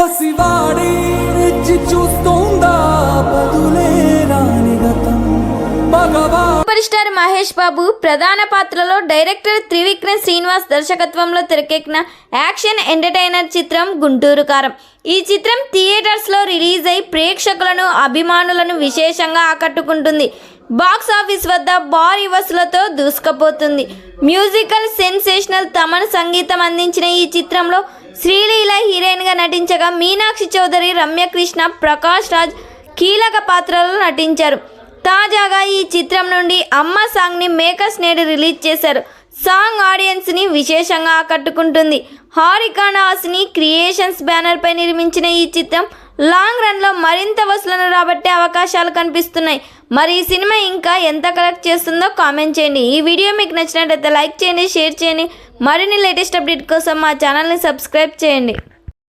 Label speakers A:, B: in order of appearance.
A: పసివాడి రెచ్చి చూస్తోందా బదులే రాని గతం
B: super star Mahesh Babu ప్రధాన పాత్రలో డైరెక్టర్ త్రివిక్రమ్ శ్రీనివాస్ దర్శకత్వంలో తెరకెక్కిన యాక్షన్ ఎంటర్టైనర్ చిత్రం గుంటూరు కారం. ఈ చిత్రం థియేటర్స్లో రిలీజ్ అయి ప్రేక్షకులను అభిమానులను విశేషంగా ఆకట్టుకుంటుంది. బాక్స్ ఆఫీస్ వద్ద భారీ వసూలతో దూసుకుపోతుంది. మ్యూజికల్ సెన్సేషనల్ తమన్ సంగీతం అందించిన ఈ చిత్రంలో శ్రీలీల హీరోయిన్గా నటించగా మీనాక్షి చౌదరి, రమ్యకృష్ణ, ప్రకాష్ రాజ్ కీలక పాత్రలలో నటించారు. తాజాగా ఈ చిత్రం నుండి అమ్మ సాంగ్ని మేకర్స్ నేడు రిలీజ్ చేశారు. సాంగ్ ఆడియన్స్ని విశేషంగా ఆకట్టుకుంటుంది. హారికాన్ హాసిని క్రియేషన్స్ బ్యానర్పై నిర్మించిన ఈ చిత్రం లాంగ్ రన్లో మరింత వసూలను రాబట్టే అవకాశాలు కనిపిస్తున్నాయి. మరి ఈ సినిమా ఇంకా ఎంత కలెక్ట్ చేస్తుందో కామెంట్ చేయండి. ఈ వీడియో మీకు నచ్చినట్లయితే లైక్ చేయండి, షేర్ చేయండి. మరిన్ని లేటెస్ట్ అప్డేట్ కోసం మా ఛానల్ని సబ్స్క్రైబ్ చేయండి.